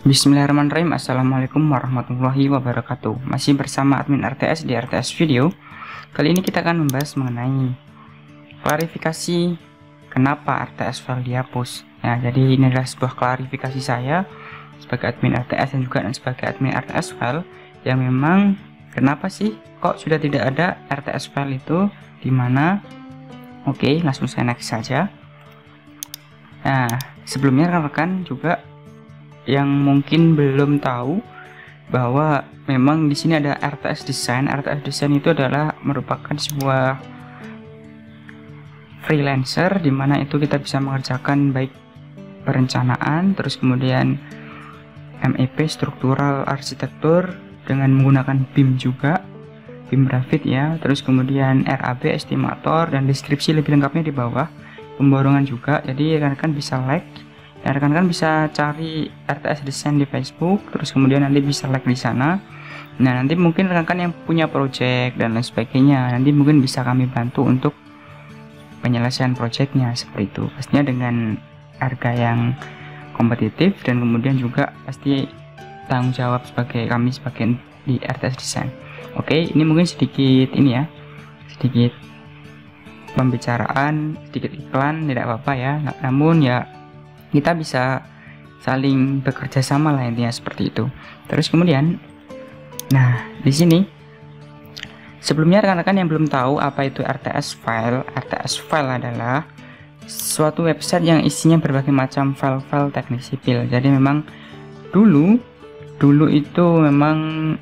Bismillahirrahmanirrahim. Assalamualaikum warahmatullahi wabarakatuh. Masih bersama admin RTS di RTS Video. Kali ini kita akan membahas mengenai klarifikasi kenapa RTS file dihapus. Nah, jadi ini adalah sebuah klarifikasi saya sebagai admin RTS dan juga sebagai admin RTS file yang memang kenapa sih kok sudah tidak ada RTS file itu di mana? Oke, langsung saya next saja. Nah, sebelumnya rekan-rekan juga yang mungkin belum tahu bahwa memang di sini ada RTS Design. RTS Design itu adalah merupakan sebuah freelancer di mana itu kita bisa mengerjakan baik perencanaan, terus kemudian MEP struktural arsitektur dengan menggunakan BIM juga, BIM Revit ya, terus kemudian RAB estimator dan deskripsi lebih lengkapnya di bawah, pemborongan juga. Jadi rekan-rekan bisa like. Ya, rekan-rekan bisa cari RTS Design di Facebook, terus kemudian nanti bisa like di sana. Nah, nanti mungkin rekan-rekan yang punya project dan lain sebagainya, nanti mungkin bisa kami bantu untuk penyelesaian projectnya seperti itu. Pastinya dengan harga yang kompetitif dan kemudian juga pasti tanggung jawab sebagai kami sebagai di RTS Design. Oke, ini mungkin sedikit ini ya, sedikit pembicaraan, sedikit iklan, tidak apa-apa ya. Namun ya kita bisa saling bekerja sama lah intinya seperti itu. Terus kemudian, nah di sini sebelumnya rekan-rekan yang belum tahu apa itu RTS file. RTS file adalah suatu website yang isinya berbagai macam file-file teknik sipil. Jadi memang dulu itu memang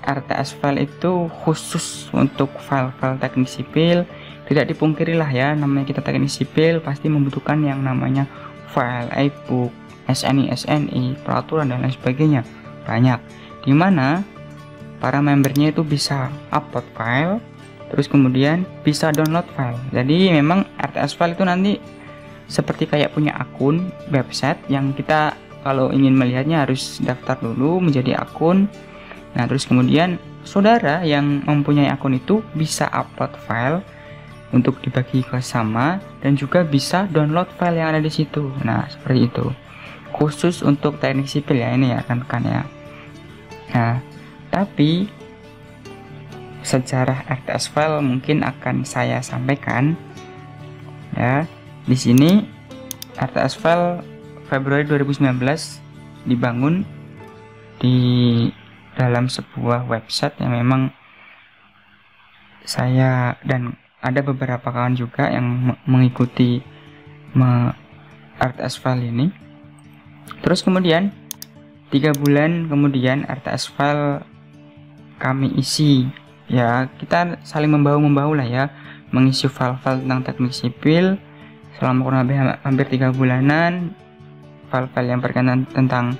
RTS file itu khusus untuk file-file teknik sipil. Tidak dipungkiri lah ya, namanya kita teknik sipil pasti membutuhkan yang namanya file, e-book, SNI, peraturan dan lain sebagainya. Banyak. Dimana para membernya itu bisa upload file, terus kemudian bisa download file. Jadi memang RTS file itu nanti seperti kayak punya akun website yang kita kalau ingin melihatnya harus daftar dulu menjadi akun. Nah, terus kemudian saudara yang mempunyai akun itu bisa upload file untuk dibagi ke sama dan juga bisa download file yang ada di situ. Nah, seperti itu. Khusus untuk teknik sipil ya ini ya rekan-rekan ya. Nah, tapi sejarah RTS file mungkin akan saya sampaikan ya. Di sini RTS file Februari 2019 dibangun di dalam sebuah website yang memang saya dan ada beberapa kawan juga yang mengikuti RTS file ini. Terus kemudian 3 bulan kemudian RTS file kami isi ya, kita saling membahu lah ya, mengisi file-file tentang teknik sipil selama kurang lebih hampir 3 bulanan. File-file yang berkaitan tentang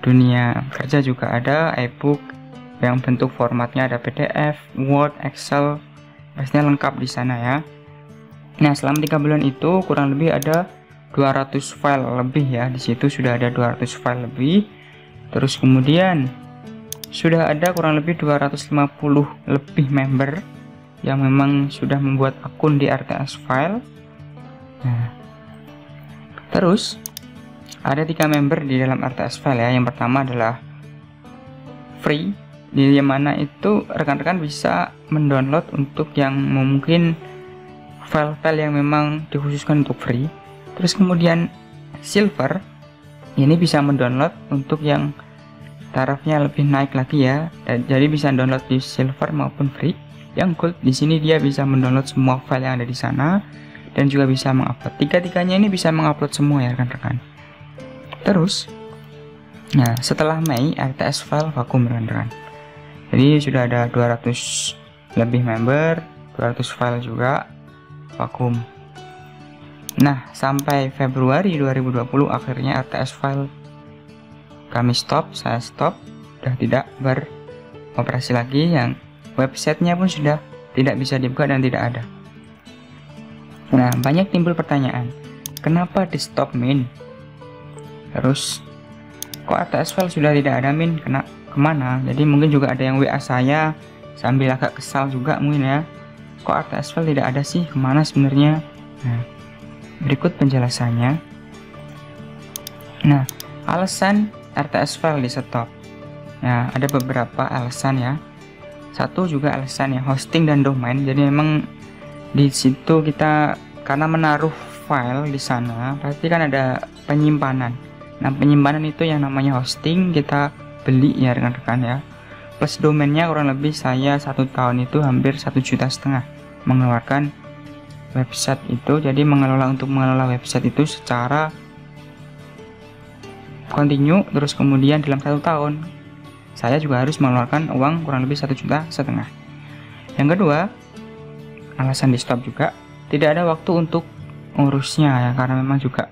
dunia kerja juga ada, e-book yang bentuk formatnya ada PDF, Word, Excel, pastinya lengkap di sana ya. Nah, selama 3 bulan itu kurang lebih ada 200 file lebih ya. Di situ sudah ada 200 file lebih. Terus kemudian sudah ada kurang lebih 250 lebih member yang memang sudah membuat akun di RTS file. Nah, terus ada 3 member di dalam RTS file ya. Yang pertama adalah free, di mana itu rekan-rekan bisa mendownload untuk yang mungkin file-file yang memang dikhususkan untuk free. Terus kemudian silver, ini bisa mendownload untuk yang tarafnya lebih naik lagi ya. Jadi bisa download di silver maupun free. Yang gold di sini dia bisa mendownload semua file yang ada di sana dan juga bisa mengupload. Tiga-tiganya ini bisa mengupload semua ya rekan-rekan. Terus, nah setelah Mei RTS file vakum rekan-rekan. Jadi sudah ada 200 lebih member, 200 file juga vakum. Nah, sampai Februari 2020 akhirnya RTS file kami stop, saya stop, sudah tidak beroperasi lagi, yang websitenya pun sudah tidak bisa dibuka dan tidak ada. Nah, banyak timbul pertanyaan, kenapa di stop min? Terus, kok RTS file sudah tidak ada min? Kemana? Jadi mungkin juga ada yang WA saya sambil agak kesal juga mungkin ya, kok RTS file tidak ada sih, kemana sebenarnya? Nah, berikut penjelasannya. Nah, alasan RTS file di stop. Nah, ada beberapa alasan ya. Satu juga alasan ya, hosting dan domain. Jadi memang di situ kita karena menaruh file di sana, berarti kan ada penyimpanan. Nah, penyimpanan itu yang namanya hosting kita beli ya rekan-rekan ya. Plus domainnya kurang lebih saya 1 tahun itu hampir 1,5 juta mengeluarkan website itu. Jadi untuk mengelola website itu secara continue, terus kemudian dalam 1 tahun saya juga harus mengeluarkan uang kurang lebih 1,5 juta. Yang kedua, alasan di stop juga tidak ada waktu untuk ngurusnya ya, karena memang juga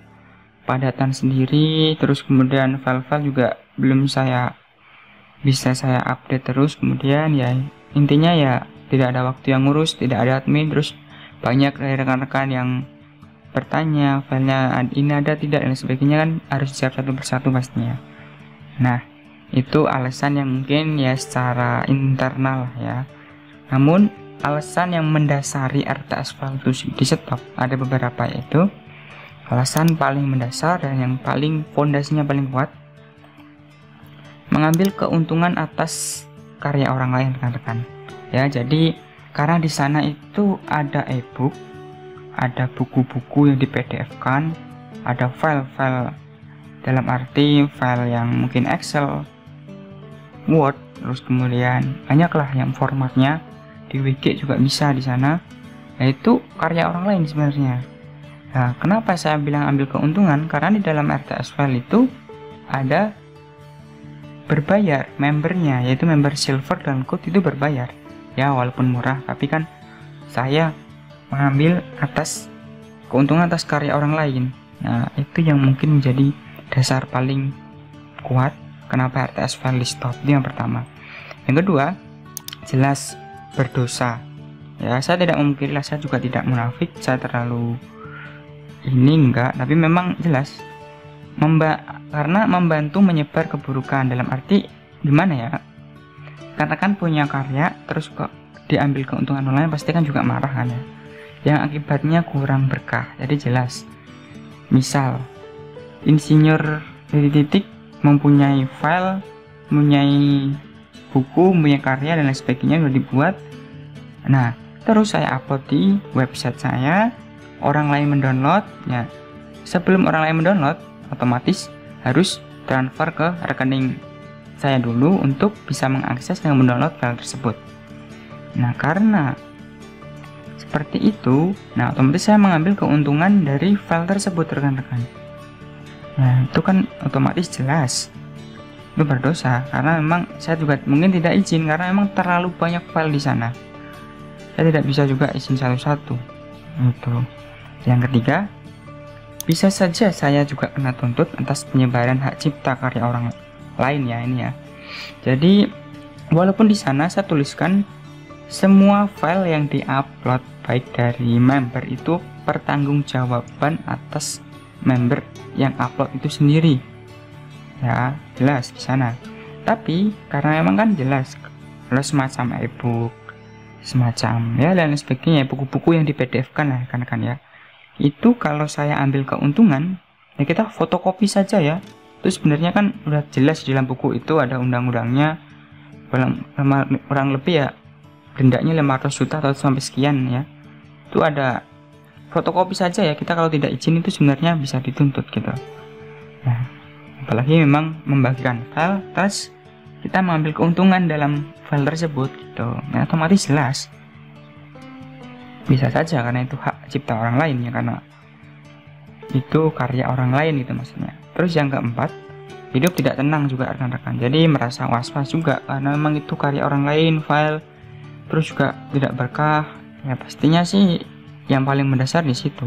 padatan sendiri, terus kemudian file-file juga belum bisa saya update terus. Kemudian ya intinya ya tidak ada waktu yang ngurus, tidak ada admin, terus banyak dari rekan-rekan yang bertanya filenya ini ada tidak dan sebagainya, kan harus disiap satu persatu pastinya. Nah, itu alasan yang mungkin ya secara internal ya. Namun alasan yang mendasari RTS file itu di stop ada beberapa, yaitu alasan paling mendasar dan yang paling fondasinya paling kuat, mengambil keuntungan atas karya orang lain rekan-rekan. Ya, jadi karena di sana itu ada ebook, ada buku-buku yang di PDF-kan, ada file-file dalam arti file yang mungkin Excel, Word, terus kemudian banyaklah yang formatnya di WG juga bisa di sana. Yaitu karya orang lain sebenarnya. Nah, kenapa saya bilang ambil keuntungan? Karena di dalam RTS file itu ada berbayar membernya, yaitu member silver dan gold itu berbayar. Ya, walaupun murah, tapi kan saya mengambil atas keuntungan atas karya orang lain. Nah, itu yang mungkin menjadi dasar paling kuat kenapa RTS file di stop. Itu yang pertama. Yang kedua, jelas berdosa. Ya, saya tidak memungkiri, saya juga tidak munafik, saya terlalu enggak, tapi memang jelas karena membantu menyebar keburukan. Dalam arti gimana ya, karena kan punya karya terus kok diambil keuntungan online, pasti kan juga marah kan ya, yang akibatnya kurang berkah. Jadi jelas, misal insinyur titik mempunyai file, mempunyai buku, mempunyai karya dan lain sebagainya sudah dibuat. Nah, terus saya upload di website saya, orang lain mendownload. Ya, sebelum orang lain mendownload, otomatis harus transfer ke rekening saya dulu untuk bisa mengakses dan mendownload file tersebut. Nah, karena seperti itu, nah otomatis saya mengambil keuntungan dari file tersebut rekan-rekan. Nah, itu kan otomatis jelas itu berdosa, karena memang saya juga mungkin tidak izin karena memang terlalu banyak file di sana. Saya tidak bisa juga izin satu-satu. Itu. Yang ketiga, bisa saja saya juga kena tuntut atas penyebaran hak cipta karya orang lain ya ini ya. Jadi walaupun di sana saya tuliskan semua file yang diupload baik dari member itu pertanggungjawaban atas member yang upload itu sendiri. Ya, jelas di sana. Tapi karena memang kan jelas kalau semacam ebook, semacam ya dan sebagainya, buku-buku yang di PDF-kan lah kan ya. Itu kalau saya ambil keuntungan, ya kita fotokopi saja ya. Itu sebenarnya kan udah jelas di dalam buku itu ada undang-undangnya. Kurang lebih ya dendanya 500 juta atau sampai sekian ya. Itu ada fotokopi saja ya, kita kalau tidak izin itu sebenarnya bisa dituntut gitu. Nah, apalagi memang membagikan file, terus kita mengambil keuntungan dalam file tersebut gitu. Nah, otomatis jelas bisa saja karena itu hak cipta orang lain ya, karena itu karya orang lain gitu maksudnya. Terus yang keempat, hidup tidak tenang juga rekan-rekan. Jadi merasa was-was juga karena memang itu karya orang lain, file, terus juga tidak berkah. Ya pastinya sih yang paling mendasar di situ.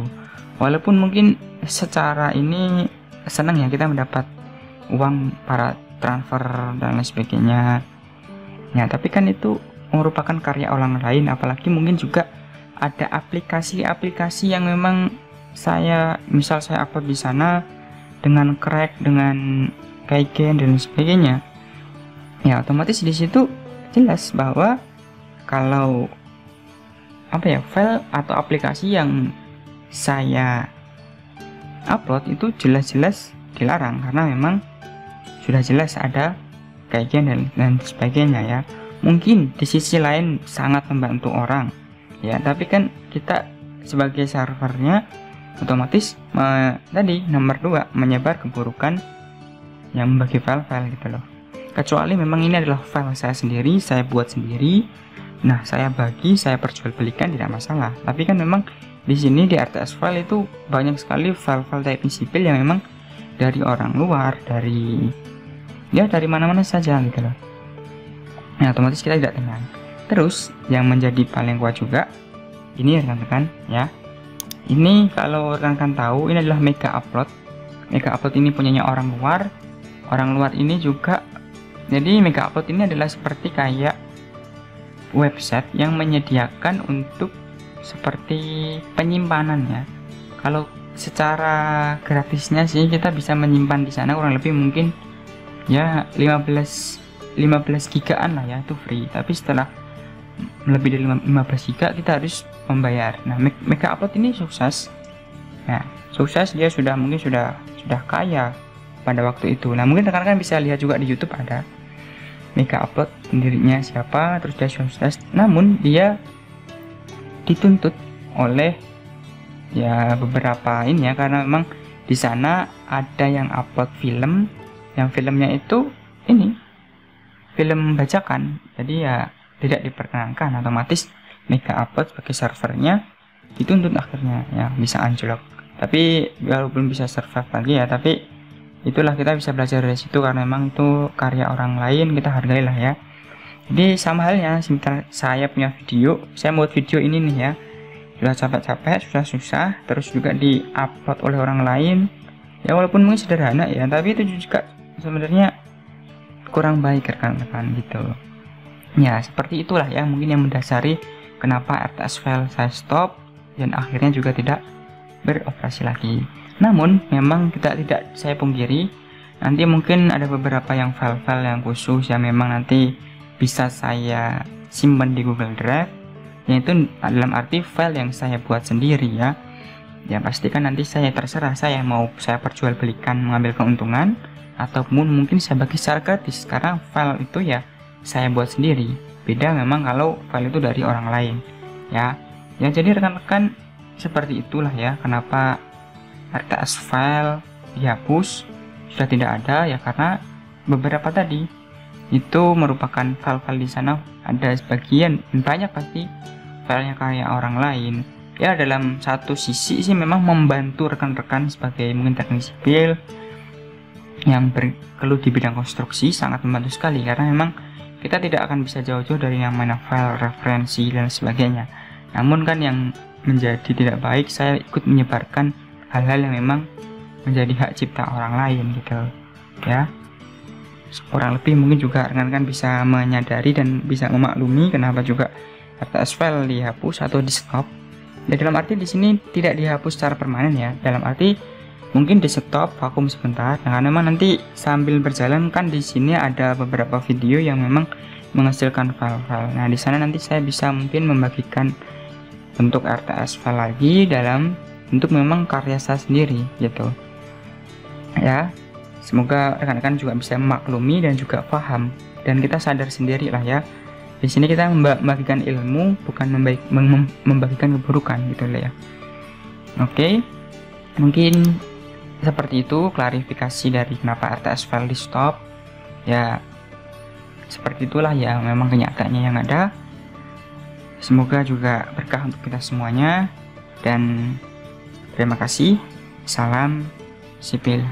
Walaupun mungkin secara ini senang ya kita mendapat uang para transfer dan lain sebagainya. Ya, tapi kan itu merupakan karya orang lain, apalagi mungkin juga ada aplikasi-aplikasi yang memang misal saya upload di sana dengan crack, dengan keygen dan sebagainya. Ya, otomatis di situ jelas bahwa kalau file atau aplikasi yang saya upload itu jelas-jelas dilarang karena memang sudah jelas ada keyakinan dan sebagainya ya. Mungkin di sisi lain sangat membantu orang ya, tapi kan kita sebagai servernya otomatis tadi nomor 2 menyebar keburukan yang membagi file-file gitu loh. Kecuali memang ini adalah file saya sendiri, saya buat sendiri, nah saya bagi, saya perjualbelikan, tidak masalah. Tapi kan memang di sini di RTS file itu banyak sekali file-file typing sipil yang memang dari orang luar, dari mana-mana saja gitu loh. Nah, otomatis kita tidak tenang. Terus yang menjadi paling kuat juga ini rekan-rekan ya. Ini kalau rekan-rekan tahu, ini adalah Mega Upload. Mega Upload ini punyanya orang luar. Orang luar ini juga, jadi Mega Upload ini adalah seperti kayak website yang menyediakan untuk seperti penyimpanan ya. Kalau secara gratisnya sih kita bisa menyimpan di sana kurang lebih mungkin ya 15 gigaan lah ya, itu free. Tapi setelah lebih dari 15 giga kita harus membayar. Nah, Mega Upload ini sukses. Nah, sukses, dia mungkin sudah kaya pada waktu itu. Nah, mungkin rekan-rekan bisa lihat juga di YouTube ada Mega Upload, pendirinya siapa, terus dia sukses. Namun dia dituntut oleh ya beberapa ini ya, karena memang di sana ada yang upload film, yang filmnya itu ini film bajakan, jadi ya tidak diperkenankan. Otomatis Mega Upload sebagai servernya dituntut akhirnya ya bisa anjlok. Tapi walaupun bisa survive lagi ya, tapi itulah kita bisa belajar dari situ karena memang itu karya orang lain, kita hargailah ya. Jadi sama halnya sebentar saya punya video, saya buat video ini nih ya, sudah capek-capek, sudah susah, terus juga di-upload oleh orang lain ya, walaupun mungkin sederhana ya, tapi itu juga sebenarnya kurang baik rekan-rekan gitu ya. Seperti itulah ya mungkin yang mendasari kenapa RTS file saya stop dan akhirnya juga tidak beroperasi lagi. Namun memang tidak saya pungkiri, nanti mungkin ada beberapa yang file-file yang khusus yang memang nanti bisa saya simpan di Google Drive, yaitu dalam arti file yang saya buat sendiri ya. Ya pastikan nanti saya terserah, saya mau saya perjualbelikan mengambil keuntungan ataupun mungkin saya bagi secara gratis, karena file itu ya saya buat sendiri. Beda memang kalau file itu dari orang lain ya. Ya jadi rekan-rekan seperti itulah ya kenapa RTS file dihapus, sudah tidak ada ya, karena beberapa tadi itu merupakan file-file di sana ada sebagian banyak pasti filenya karya orang lain ya. Dalam satu sisi sih memang membantu rekan-rekan sebagai mungkin teknik sipil yang bergelut di bidang konstruksi, sangat membantu sekali karena memang kita tidak akan bisa jauh-jauh dari yang mana file, referensi dan sebagainya. Namun kan yang menjadi tidak baik, saya ikut menyebarkan hal-hal yang memang menjadi hak cipta orang lain gitu ya. Kurang lebih mungkin juga rekan-rekan bisa menyadari dan bisa memaklumi kenapa juga RTS file dihapus atau di stop. Ya dalam arti di sini tidak dihapus secara permanen ya, dalam arti mungkin di stop vakum sebentar. Nah, karena memang nanti sambil berjalan kan di sini ada beberapa video yang memang menghasilkan file-file. Nah di sana nanti saya bisa mungkin membagikan bentuk RTS file lagi dalam bentuk memang karya saya sendiri gitu ya. Semoga rekan-rekan juga bisa memaklumi dan juga paham, dan kita sadar sendiri lah ya. Di sini kita membagikan ilmu, bukan membagikan keburukan gitu lah ya. Oke, mungkin seperti itu klarifikasi dari kenapa RTS file di stop ya. Seperti itulah ya memang kenyataannya yang ada. Semoga juga berkah untuk kita semuanya, dan terima kasih. Salam sipil.